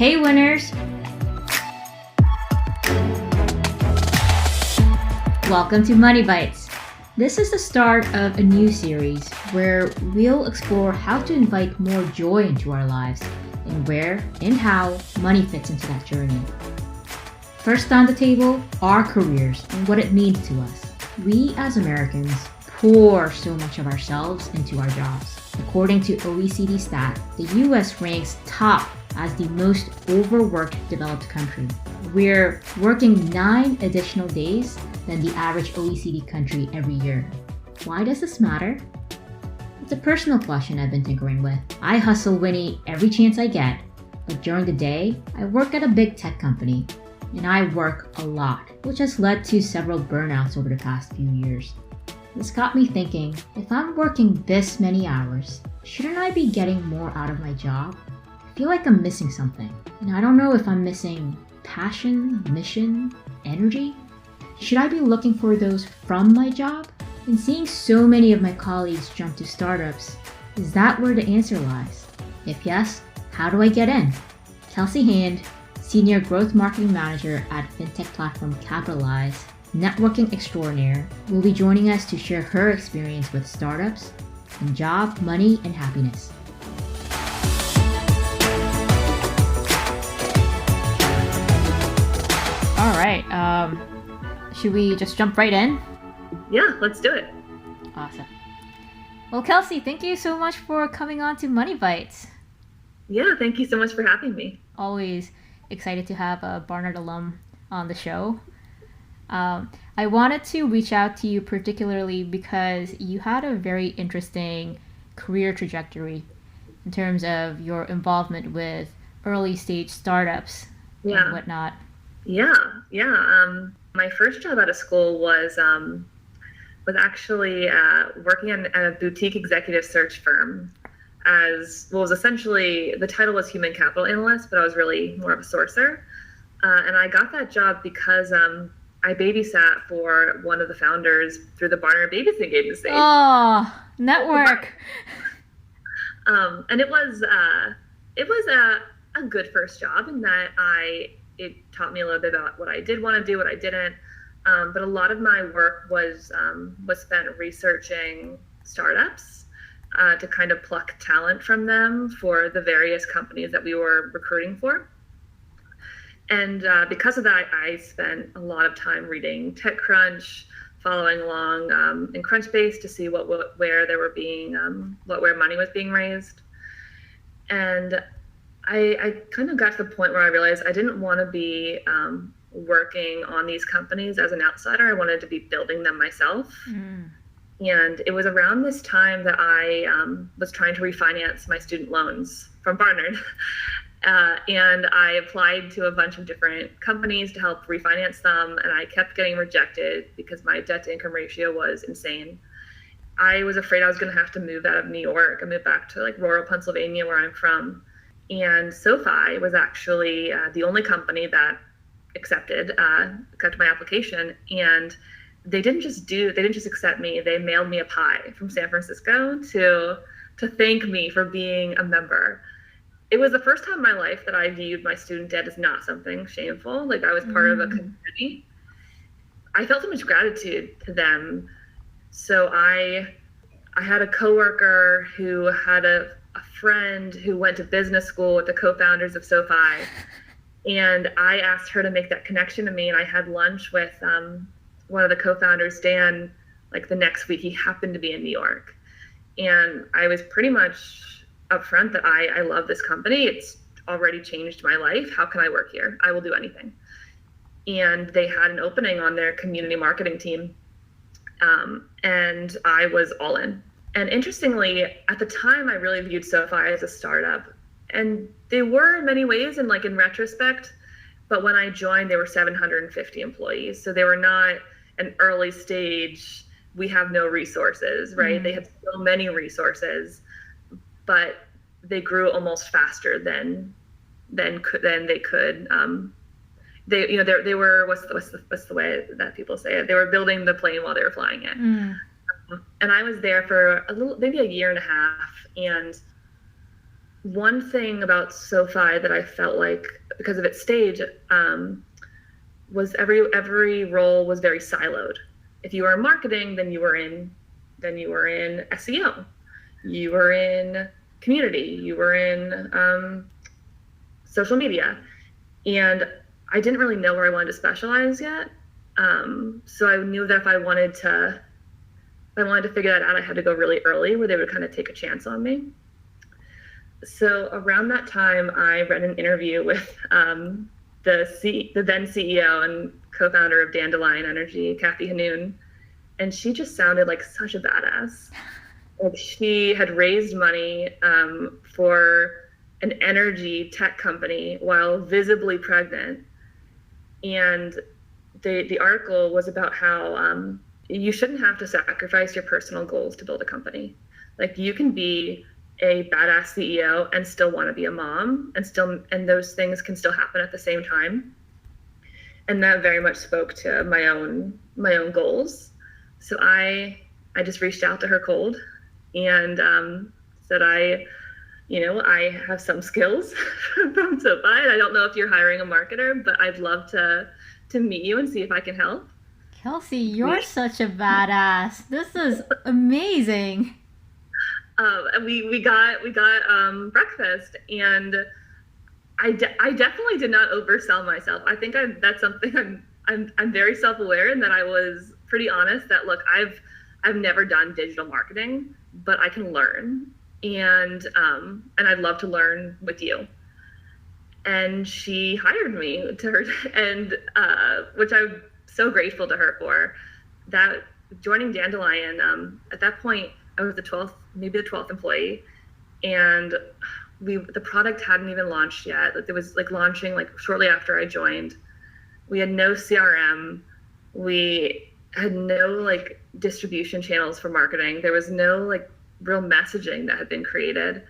Hey winners! Welcome to Money Bites. This is the start of a new series where we'll explore how to invite more joy into our lives and where and how money fits into that journey. First on the table, our careers and what it means to us. We as Americans pour so much of ourselves into our jobs. According to OECD stat, the US ranks top as the most overworked developed country. We're working 9 additional days than the average OECD country every year. Why does this matter? It's a personal question I've been tinkering with. I hustle Winnie every chance I get, but during the day, I work at a big tech company, and I work a lot, which has led to several burnouts over the past few years. This got me thinking, if I'm working this many hours, shouldn't I be getting more out of my job? I feel like I'm missing something, and I don't know if I'm missing passion, mission, energy. Should I be looking for those from my job? And seeing so many of my colleagues jump to startups, is that where the answer lies? If yes, how do I get in? Kelsey Hand, Senior Growth Marketing Manager at fintech platform Capitalize, networking extraordinaire, will be joining us to share her experience with startups and job, money, and happiness. All right. Should we just jump right in? Yeah, let's do it. Awesome. Well, Kelsey, thank you so much for coming on to Money Bites. Yeah, thank you so much for having me. Always excited to have a Barnard alum on the show. I wanted to reach out to you particularly because you had a very interesting career trajectory in terms of your involvement with early stage startups and whatnot. Yeah. My first job out of school was actually working at a boutique executive search firm was essentially, the title was human capital analyst, but I was really more of a sourcer. And I got that job because I babysat for one of the founders through the Barnard Babysitting Agency. Oh, network. And it was a good first job in that it taught me a little bit about what I did want to do, what I didn't. But a lot of my work was spent researching startups to kind of pluck talent from them for the various companies that we were recruiting for. And because of that, I spent a lot of time reading TechCrunch, following along in Crunchbase to see where money was being raised. And I kind of got to the point where I realized I didn't want to be working on these companies as an outsider. I wanted to be building them myself. And it was around this time that I was trying to refinance my student loans from Barnard. And I applied to a bunch of different companies to help refinance them, and I kept getting rejected because my debt to income ratio was insane. I was afraid I was going to have to move out of New York and move back to like rural Pennsylvania where I'm from. And SoFi was actually the only company that accepted my application, and they didn't just accept me. They mailed me a pie from San Francisco to thank me for being a member. It was the first time in my life that I viewed my student debt as not something shameful. Like I was part of a community. I felt so much gratitude to them. So I had a coworker who had a friend who went to business school with the co-founders of SoFi. And I asked her to make that connection to me. And I had lunch with one of the co-founders, Dan, like the next week. He happened to be in New York. And I was pretty much upfront that I love this company. It's already changed my life. How can I work here? I will do anything. And they had an opening on their community marketing team. And I was all in. And interestingly, at the time, I really viewed SoFi as a startup. And they were in many ways, and like in retrospect, but when I joined, they were 750 employees. So they were not an early stage, we have no resources, right? They had so many resources, but they grew almost faster than they could. They were, what's the way that people say it? They were building the plane while they were flying it. And I was there for maybe a year and a half, and one thing about SoFi that I felt like, because of its stage, was every role was very siloed. If you were in marketing, then you were in SEO, you were in community, you were in social media, and I didn't really know where I wanted to specialize yet. So I knew that if I wanted to figure that out, I had to go really early, where they would kind of take a chance on me. So around that time, I read an interview with the then CEO and co-founder of Dandelion Energy, Kathy Hanoun, and she just sounded like such a badass. Like, she had raised money for an energy tech company while visibly pregnant, and the article was about how you shouldn't have to sacrifice your personal goals to build a company. Like, you can be a badass CEO and still want to be a mom, and those things can still happen at the same time. And that very much spoke to my own goals. So I just reached out to her cold and said, I have some skills from SoFi. I don't know if you're hiring a marketer, but I'd love to meet you and see if I can help. Kelsey, you're such a badass. This is amazing. We got breakfast, and I definitely did not oversell myself. I think that's something I'm very self-aware, and that I was pretty honest that, look, I've never done digital marketing, but I can learn, and I'd love to learn with you. And she hired me to her, and which I'm so grateful to her for. That joining Dandelion, at that point, I was the 12th employee, and the product hadn't even launched yet. It was like launching like shortly after I joined. We had no CRM. We had no like distribution channels for marketing. There was no like real messaging that had been created.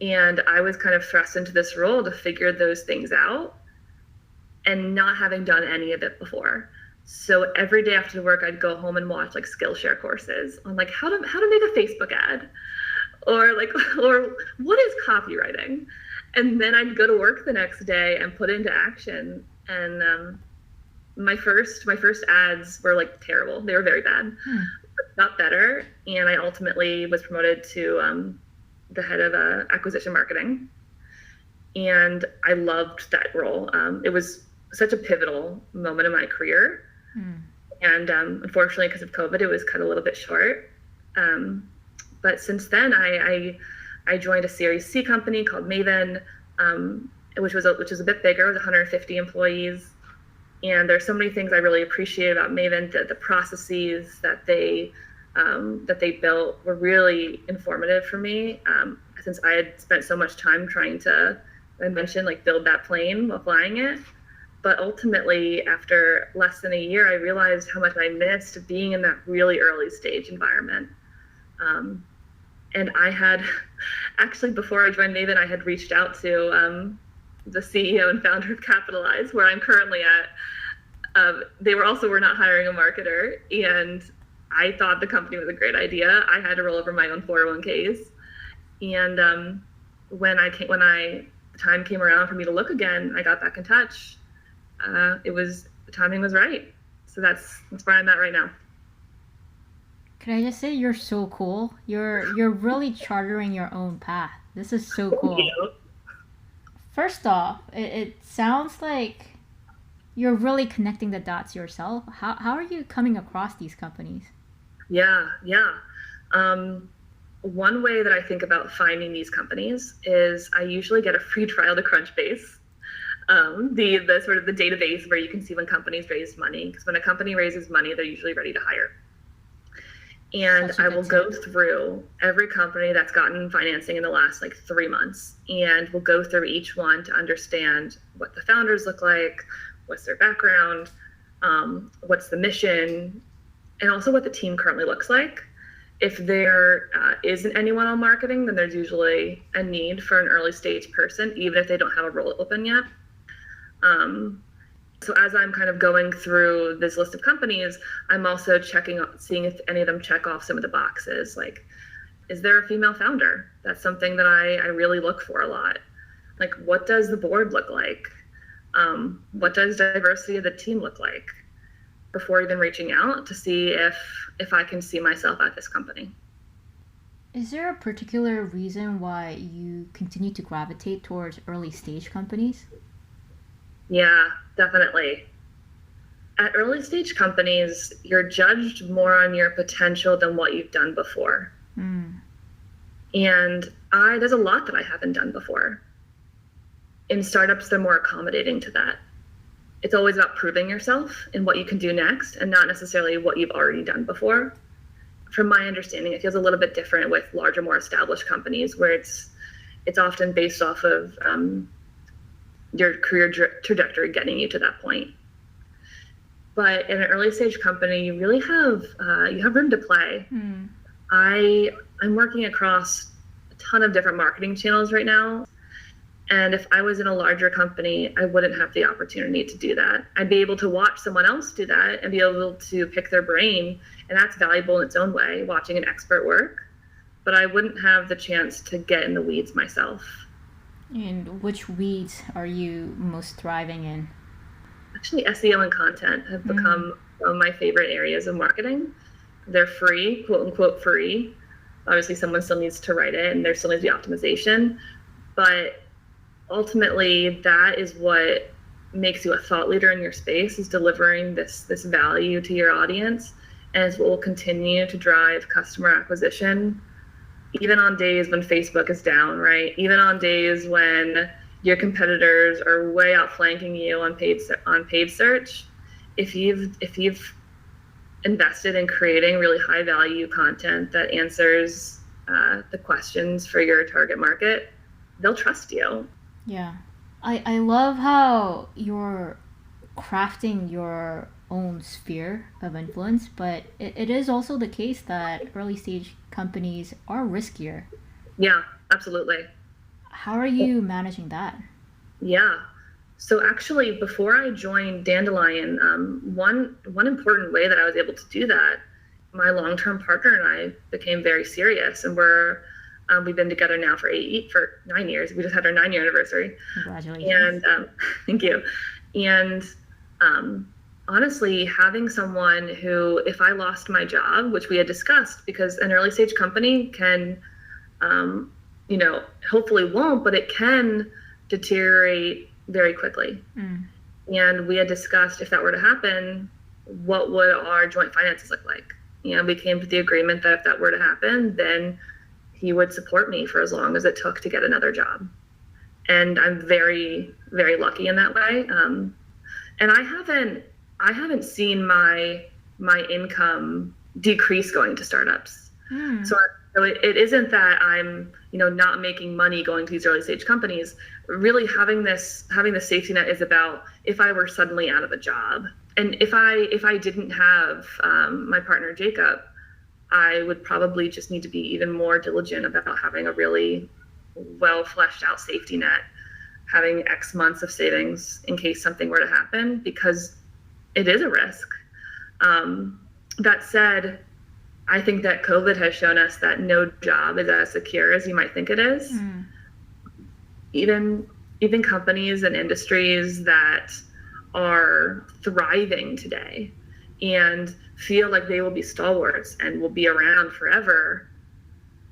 And I was kind of thrust into this role to figure those things out, and not having done any of it before. So every day after work, I'd go home and watch like Skillshare courses on like how to make a Facebook ad, or what is copywriting. And then I'd go to work the next day and put it into action. And my first ads were like terrible. They were very bad. Got better, and I ultimately was promoted to the head of acquisition marketing, and I loved that role. It was such a pivotal moment in my career. And unfortunately, because of COVID, it was cut a little bit short. But since then, I joined a Series C company called Maven, which was a bit bigger, with 150 employees. And there's so many things I really appreciate about Maven. The processes that they built were really informative for me, since I had spent so much time trying to, I mentioned, like, build that plane while flying it. But ultimately, after less than a year, I realized how much I missed being in that really early stage environment. And I had actually, before I joined Maven, I had reached out to the CEO and founder of Capitalize, where I'm currently at. They were not hiring a marketer, and I thought the company was a great idea. I had to roll over my own 401ks, and when the time came around for me to look again, I got back in touch. The timing was right. So that's where I'm at right now. Could I just say you're so cool? You're really chartering your own path. This is so cool. First off, it sounds like you're really connecting the dots yourself. How are you coming across these companies? Yeah. One way that I think about finding these companies is I usually get a free trial to Crunchbase. The sort of the database where you can see when companies raise money, because when a company raises money, they're usually ready to hire. And I will go through every company that's gotten financing in the last 3 months, and we'll go through each one to understand what the founders look like, what's their background, what's the mission, and also what the team currently looks like. If there isn't anyone on marketing, then there's usually a need for an early stage person, even if they don't have a role open yet. So as I'm kind of going through this list of companies, I'm also seeing if any of them check off some of the boxes. Like, Is there a female founder? That's something that I really look for a lot. Like, what does the board look like? What does diversity of the team look like? Before even reaching out to see if I can see myself at this company. Is there a particular reason why you continue to gravitate towards early stage companies? Yeah, definitely. At early stage companies, you're judged more on your potential than what you've done before. And there's a lot that I haven't done before. In startups, they're more accommodating to that. It's always about proving yourself and what you can do next, and not necessarily what you've already done before. From my understanding, it feels a little bit different with larger, more established companies, where it's often based off of your career trajectory getting you to that point. But in an early stage company, you really have room to play. I'm working across a ton of different marketing channels right now. And if I was in a larger company, I wouldn't have the opportunity to do that. I'd be able to watch someone else do that and be able to pick their brain. And that's valuable in its own way, watching an expert work. But I wouldn't have the chance to get in the weeds myself. And which weeds are you most thriving in? Actually, SEO and content have become one of my favorite areas of marketing. They're free, quote unquote free. Obviously, someone still needs to write it and there still needs to be optimization. But ultimately, that is what makes you a thought leader in your space, is delivering this value to your audience, and is what will continue to drive customer acquisition, even on days when Facebook is down, right? Even on days when your competitors are way outflanking you on paid search. If you've invested in creating really high value content that answers the questions for your target market, they'll trust you. Yeah. I love how you're crafting your own sphere of influence, but it is also the case that early stage companies are riskier. Yeah, absolutely. How are you managing that? Yeah. So actually, before I joined Dandelion, one important way that I was able to do that, my long-term partner and I became very serious, and we've been together now for 9 years. We just had our 9-year anniversary. Congratulations. And thank you. And honestly, having someone who, if I lost my job, which we had discussed, because an early stage company can, hopefully won't, but it can deteriorate very quickly. And we had discussed, if that were to happen, what would our joint finances look like? We came to the agreement that if that were to happen, then he would support me for as long as it took to get another job. And I'm very, very lucky in that way. And I haven't seen my income decrease going to startups. So it isn't that I'm, not making money going to these early stage companies. Really having the safety net is about if I were suddenly out of a job. And if I didn't have my partner, Jacob, I would probably just need to be even more diligent about having a really well fleshed out safety net, having X months of savings in case something were to happen, because it is a risk. That said, I think that COVID has shown us that no job is as secure as you might think it is. Even companies and industries that are thriving today and feel like they will be stalwarts and will be around forever,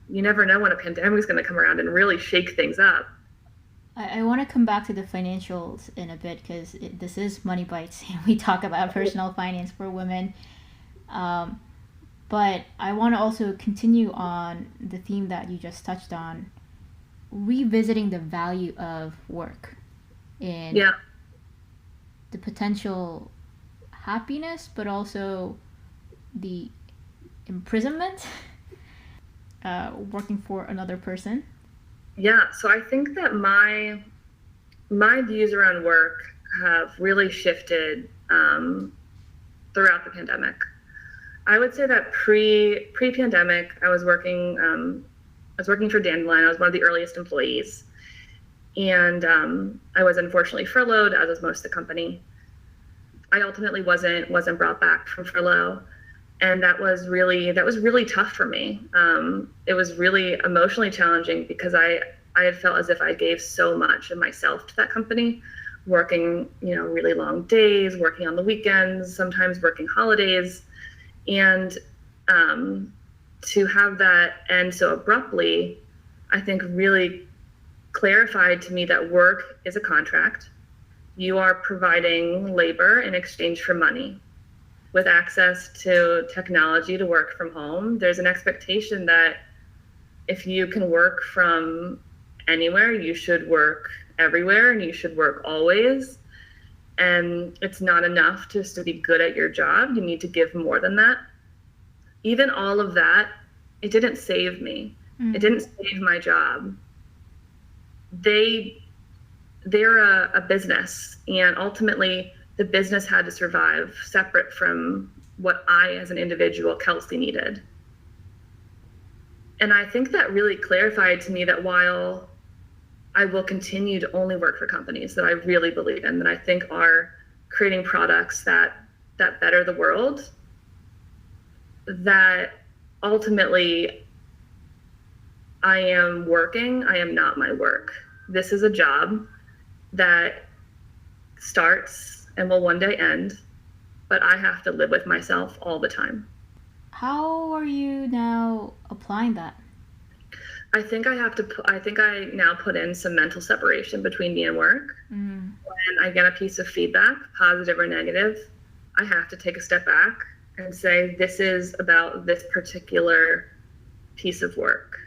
you never know when a pandemic is going to come around and really shake things up. I want to come back to the financials in a bit, because this is Money Bites and we talk about personal finance for women. But I want to also continue on the theme that you just touched on, revisiting the value of work and the potential happiness, but also the imprisonment working for another person. Yeah, so I think that my views around work have really shifted throughout the pandemic. I would say that pre-pandemic, I was working for Dandelion. I was one of the earliest employees, and I was unfortunately furloughed, as was most of the company. I ultimately wasn't brought back from furlough, And that was really tough for me. It was really emotionally challenging because I had felt as if I gave so much of myself to that company, working, really long days, working on the weekends, sometimes working holidays. And to have that end so abruptly, I think really clarified to me that work is a contract. You are providing labor in exchange for money. With access to technology to work from home, there's an expectation that if you can work from anywhere, you should work everywhere and you should work always. And it's not enough just to be good at your job. You need to give more than that. Even all of that, it didn't save me. It didn't save my job. They're a business, and ultimately the business had to survive separate from what I, as an individual, Kelsey, needed. And I think that really clarified to me that while I will continue to only work for companies that I really believe in, that I think are creating products that better the world, that ultimately I am working, I am not my work. This is a job that starts and will one day end, but I have to live with myself all the time. How are you now applying that? I think I now put in some mental separation between me and work. When I get a piece of feedback, positive or negative, I have to take a step back and say, this is about this particular piece of work.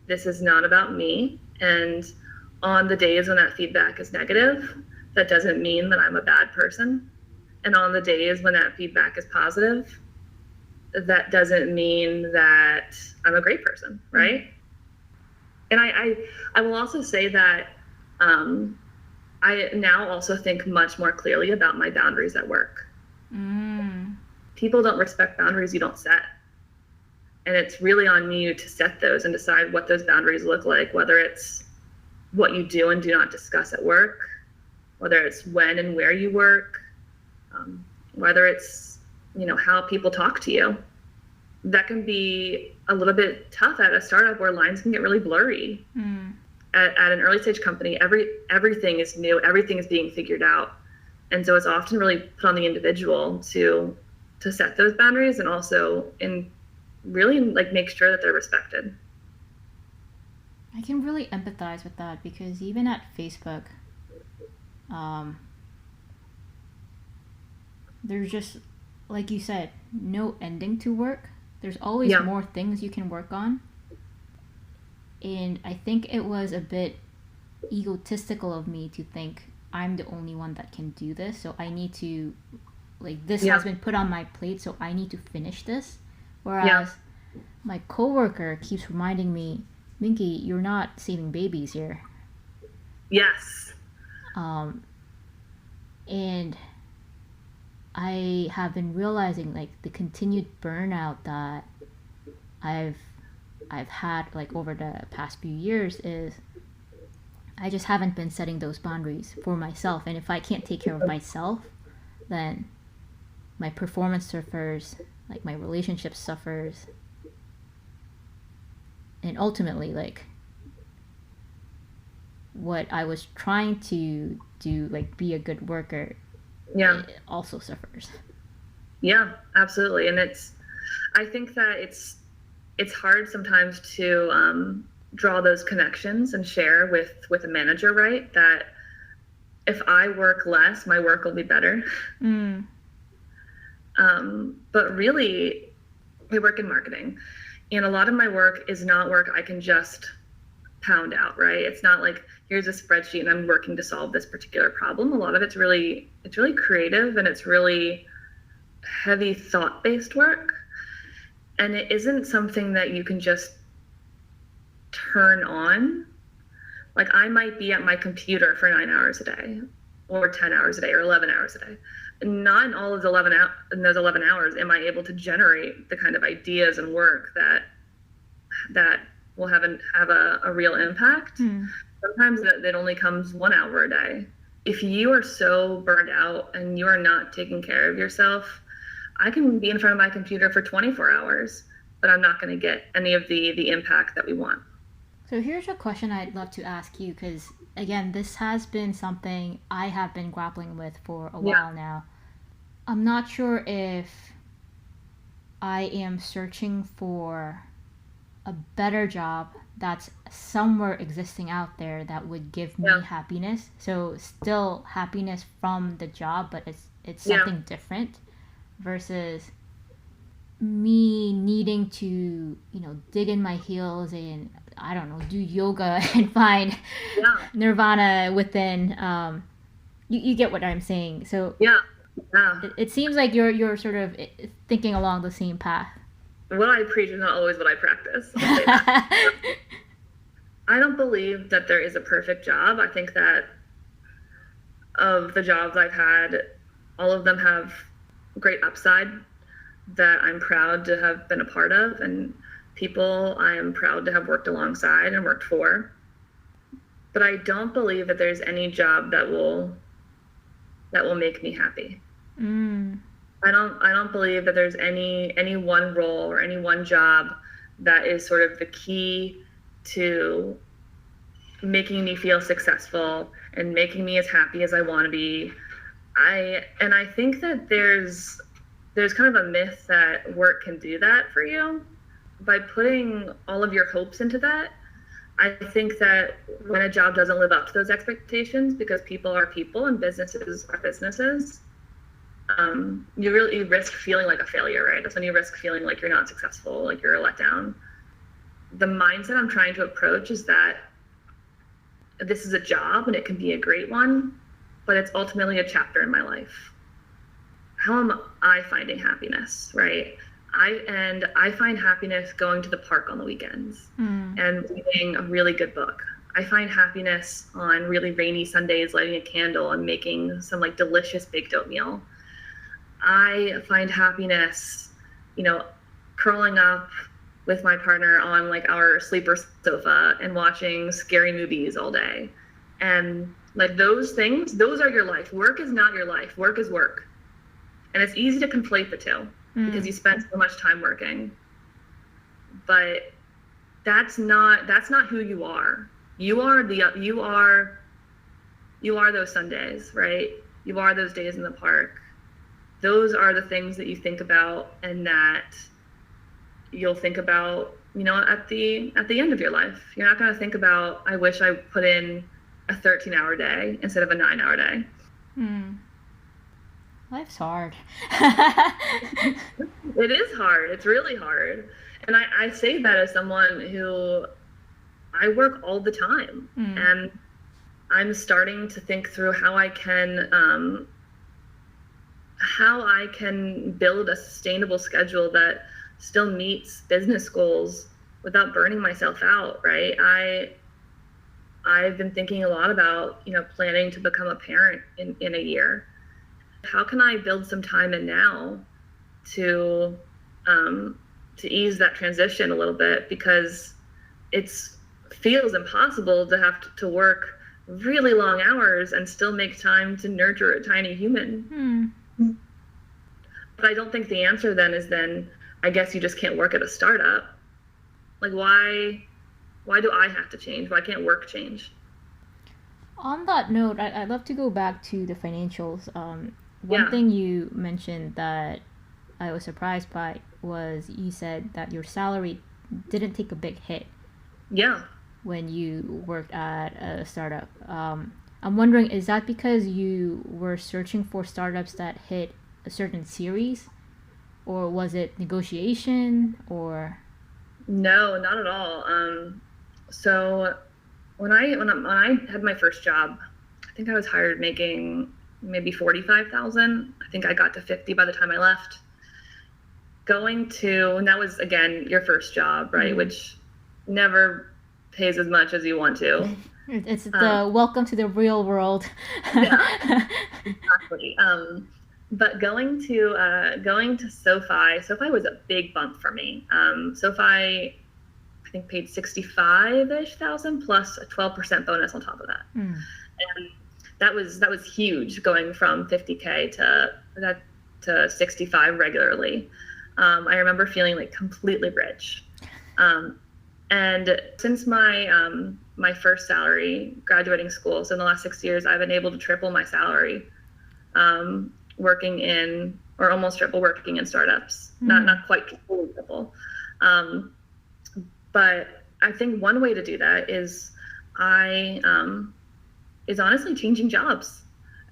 This is not about me. And on the days when that feedback is negative, that doesn't mean that I'm a bad person. And on the days when that feedback is positive, that doesn't mean that I'm a great person, right? And I will also say that I now also think much more clearly about my boundaries at work. People don't respect boundaries you don't set. And it's really on you to set those and decide what those boundaries look like, whether it's what you do and do not discuss at work, whether it's when and where you work, whether it's, how people talk to you. That can be a little bit tough at a startup where lines can get really blurry. At an early stage company, everything is new, everything is being figured out. And so it's often really put on the individual to set those boundaries and also really make sure that they're respected. I can really empathize with that because even at Facebook, there's just, like you said, no ending to work. There's always more things you can work on. And I think it was a bit egotistical of me to think I'm the only one that can do this. So I need to, this has been put on my plate, so I need to finish this. Whereas my coworker keeps reminding me, Minky, you're not saving babies here. Yes. And I have been realizing the continued burnout that I've had over the past few years is I just haven't been setting those boundaries for myself. And if I can't take care of myself, then my performance suffers, my relationship suffers. And ultimately, what I was trying to do, be a good worker, it also suffers. Yeah, absolutely. And I think that it's hard sometimes to draw those connections and share with a manager, right? That if I work less, my work will be better. But really, I work in marketing, and a lot of my work is not work I can just pound out, right? It's not here's a spreadsheet and I'm working to solve this particular problem. A lot of it's really creative, and it's really heavy thought-based work. And it isn't something that you can just turn on. I might be at my computer for 9 hours a day, or 10 hours a day, or 11 hours a day. Not in all of those 11 hours am I able to generate the kind of ideas and work that will have a real impact. Sometimes that only comes 1 hour a day. If you are so burned out and you are not taking care of yourself, I can be in front of my computer for 24 hours, but I'm not going to get any of the impact that we want. So here's a question I'd love to ask you, because again, this has been something I have been grappling with for a while now. I'm not sure if I am searching for a better job that's somewhere existing out there that would give me happiness. So still happiness from the job, but it's something different, versus me needing to, dig in my heels and, I don't know, do yoga and find nirvana within. You get what I'm saying. So it seems like you're sort of thinking along the same path. What I preach is not always what I practice. I don't believe that there is a perfect job. I think that of the jobs I've had, all of them have great upside that I'm proud to have been a part of, and people I am proud to have worked alongside and worked for. But I don't believe that there's any job that will make me happy. I don't believe that there's any one role or any one job that is sort of the key to making me feel successful and making me as happy as I want to be. I think that there's kind of a myth that work can do that for you. By putting all of your hopes into that, I think that when a job doesn't live up to those expectations, because people are people and businesses are businesses, you risk feeling like a failure, right? That's when you risk feeling like you're not successful, like you're a letdown. The mindset I'm trying to approach is that this is a job and it can be a great one, but it's ultimately a chapter in my life. How am I finding happiness, right? I find happiness going to the park on the weekends and reading a really good book. I find happiness on really rainy Sundays, lighting a candle and making some like delicious baked oatmeal. I find happiness, curling up with my partner on like our sleeper sofa and watching scary movies all day. And like those things, those are your life. Work is not your life. Work is work. And it's easy to conflate the two because you spend so much time working. But that's not who you are. You are those Sundays, right? You are those days in the park. Those are the things that you think about and that you'll think about, at the end of your life. You're not going to think about, I wish I put in a 13-hour day instead of a 9-hour day. Life's hard. It is hard. It's really hard. And I say that as someone who, I work all the time. And I'm starting to think through how I can build a sustainable schedule that still meets business goals without burning myself out, right? I've been thinking a lot about, planning to become a parent in a year. How can I build some time in now to ease that transition a little bit, because it feels impossible to have to work really long hours and still make time to nurture a tiny human. But I don't think the answer then is I guess you just can't work at a startup. Like why do I have to change? Why can't work change? On that note, I'd love to go back to the financials. One thing you mentioned that I was surprised by was you said that your salary didn't take a big hit. When you worked at a startup. I'm wondering, is that because you were searching for startups that hit a certain series, or was it negotiation, or? No, not at all. So when I had my first job, I think I was hired making maybe $45,000. I think I got to 50 by the time I left. And that was again your first job, right? Which never pays as much as you want to. It's the welcome to the real world. Exactly. But going to SoFi was a big bump for me. SoFi, I think, paid $65,000 plus a 12% bonus on top of that. And that was huge, going from $50K to to 65 regularly. I remember feeling like completely rich. And since my first salary, graduating school, so in the last 6 years, I've been able to triple my salary, working in, or almost triple, working in startups. Not quite fully triple. But I think one way to do that is honestly changing jobs.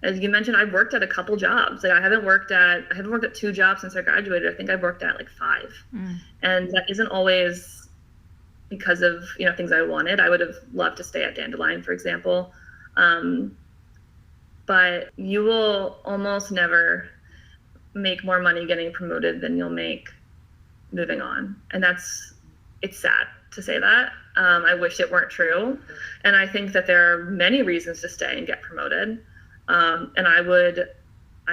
As you mentioned, I've worked at a couple jobs. Like I haven't worked at 2 jobs since I graduated. I think I've worked at like 5. And that isn't always because of, things I wanted. I would have loved to stay at Dandelion, for example. But you will almost never make more money getting promoted than you'll make moving on. And it's sad to say that. I wish it weren't true. And I think that there are many reasons to stay and get promoted. And I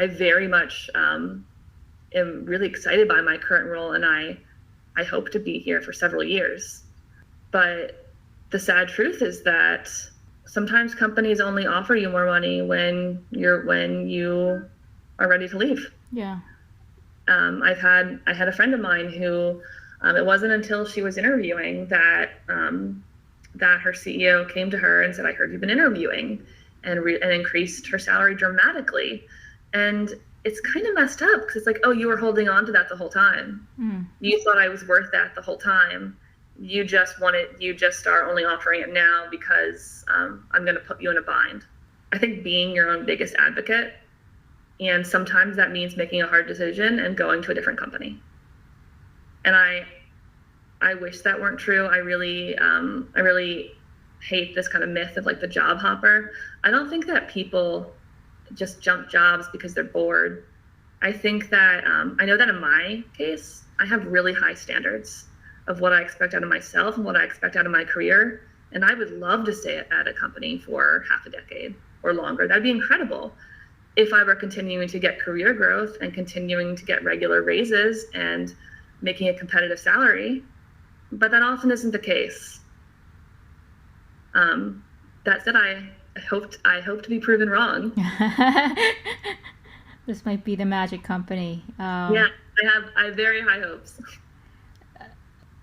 very much am really excited by my current role, and I hope to be here for several years. But the sad truth is that sometimes companies only offer you more money when you are ready to leave. Yeah. I had a friend of mine who it wasn't until she was interviewing that her CEO came to her and said, "I heard you've been interviewing," and increased her salary dramatically. And it's kind of messed up because it's like, oh, you were holding on to that the whole time. You thought I was worth that the whole time. You just are only offering it now because I'm going to put you in a bind. I think being your own biggest advocate, and sometimes that means making a hard decision and going to a different company. And I wish that weren't true. I really hate this kind of myth of like the job hopper. I don't think that people just jump jobs because they're bored. I think that I know that in my case, I have really high standards of what I expect out of myself and what I expect out of my career. And I would love to stay at a company for half a decade or longer. That'd be incredible if I were continuing to get career growth and continuing to get regular raises and making a competitive salary. But that often isn't the case. That said, I hope to be proven wrong. This might be the magic company. Yeah, I have very high hopes.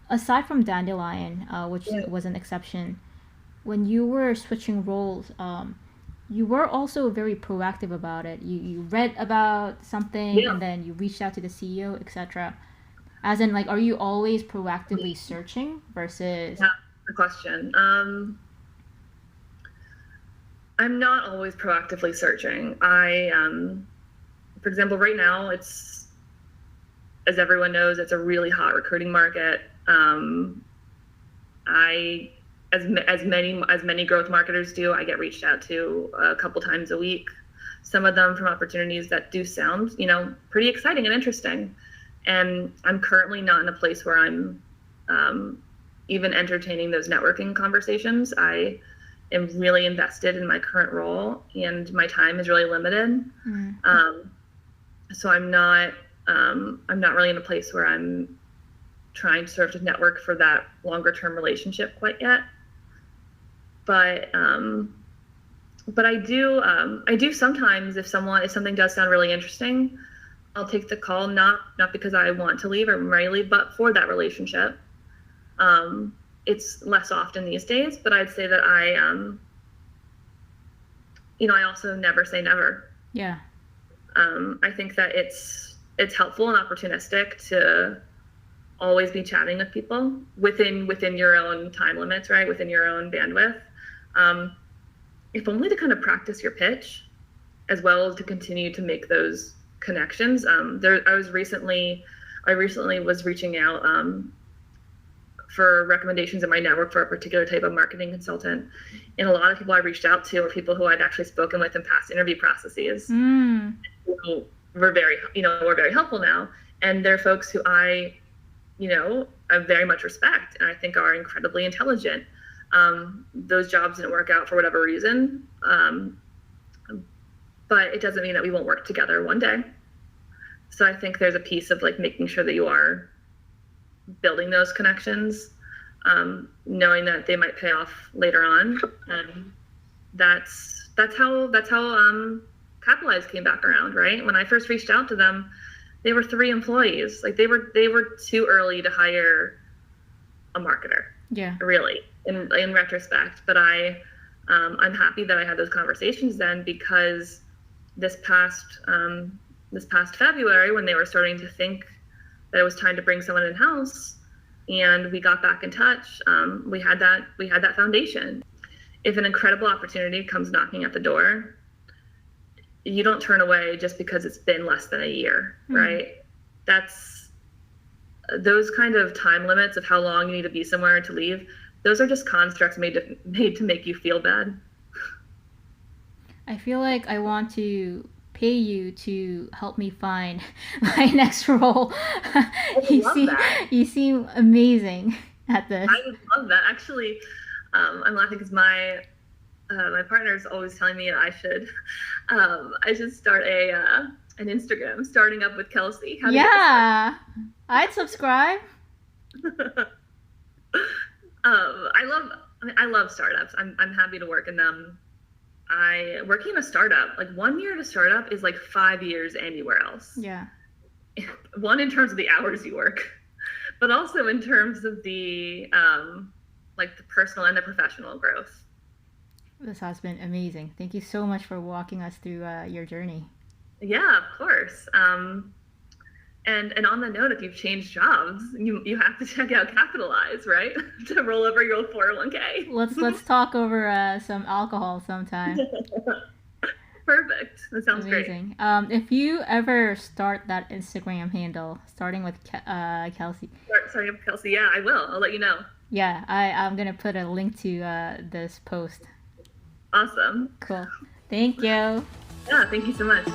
Aside from Dandelion, which was an exception, when you were switching roles, you were also very proactive about it. You read about something and then you reached out to the CEO, etc. As in, like, are you always proactively searching versus? Yeah, the question. I'm not always proactively searching. For example, right now it's, as everyone knows, it's a really hot recruiting market. As many growth marketers do, I get reached out to a couple times a week. Some of them from opportunities that do sound, pretty exciting and interesting. And I'm currently not in a place where I'm even entertaining those networking conversations. I am really invested in my current role, and my time is really limited. So I'm not really in a place where I'm trying to sort of network for that longer term relationship quite yet. But I do sometimes, if something does sound really interesting, I'll take the call, not because I want to leave or I'm ready to leave, but for that relationship. It's less often these days, but I'd say that I also never say never. Yeah. I think that it's helpful and opportunistic to always be chatting with people within your own time limits, right? Within your own bandwidth. If only to kind of practice your pitch, as well as to continue to make those connections. I recently was reaching out for recommendations in my network for a particular type of marketing consultant, and a lot of people I reached out to were people who I'd actually spoken with in past interview processes, who were very helpful now, and they're folks who I very much respect and I think are incredibly intelligent. Those jobs didn't work out for whatever reason, but it doesn't mean that we won't work together one day. So I think there's a piece of like making sure that you are building those connections, knowing that they might pay off later on. And that's how Capitalize came back around, right? When I first reached out to them, they were 3 employees. Like they were too early to hire a marketer. Yeah. Really, in retrospect. But I'm happy that I had those conversations then, because this past February, when they were starting to think that it was time to bring someone in house, and we got back in touch, we had that foundation. If an incredible opportunity comes knocking at the door, you don't turn away just because it's been less than a year, right? That's those kind of time limits of how long you need to be somewhere to leave. Those are just constructs made to make you feel bad. I feel like I want to pay you to help me find my next role. You seem amazing at this. I would love that. Actually, I'm laughing because my partner is always telling me that I should start an Instagram, starting up with Kelsey. Yeah, I'd subscribe. I love startups. I'm happy to work in them. Working in a startup, like 1 year at a startup is like 5 years anywhere else. Yeah. One, in terms of the hours you work, but also in terms of the like the personal and the professional growth. This has been amazing. Thank you so much for walking us through your journey. Yeah, of course. And on the note, if you've changed jobs, you have to check out Capitalize, right? To roll over your old 401k. Let's talk over some alcohol sometime. Perfect. That sounds amazing. Great. If you ever start that Instagram handle, starting with Kelsey. Starting with Kelsey, yeah, I will. I'll let you know. Yeah, I'm gonna put a link to this post. Awesome. Cool. Thank you. Yeah, thank you so much.